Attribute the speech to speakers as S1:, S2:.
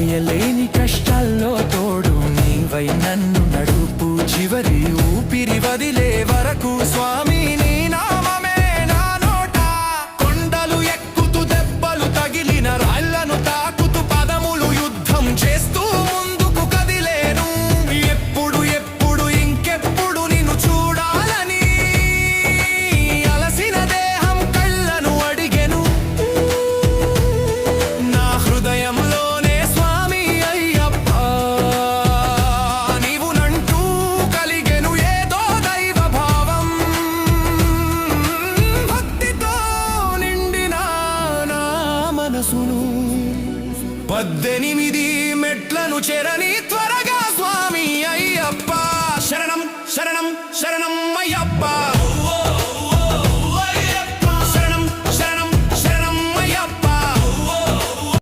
S1: మోయలేని కష్టాల్లో తోడు నీవై నన్ను నడుపు, చివరి ఊపిరి వదిలే వరకు స్వామి నీ నామమే నా నోట. కొండలు ఎక్కుతూ దెబ్బలు తగిలిన రాళ్లను తాకుతూ పదములు యుద్ధం చేస్తూ ముందుకు కదిలేను. ఎప్పుడు ఎప్పుడు ఇంకెప్పుడు నిన్ను చూడాలని అలసిన దేహం కళ్ళను అడిగెను. నా హృదయంలోనే స్వామి అయ్యప్ప నీవు నంటూ కలిగెను ఏదో దైవ భావం. భక్తితో నిండిన నా మనసును 18 మెట్లను చెరని త్వరగా స్వామి అయ్యప్ప. శరణం శరణం శరణం అయ్యప్ప.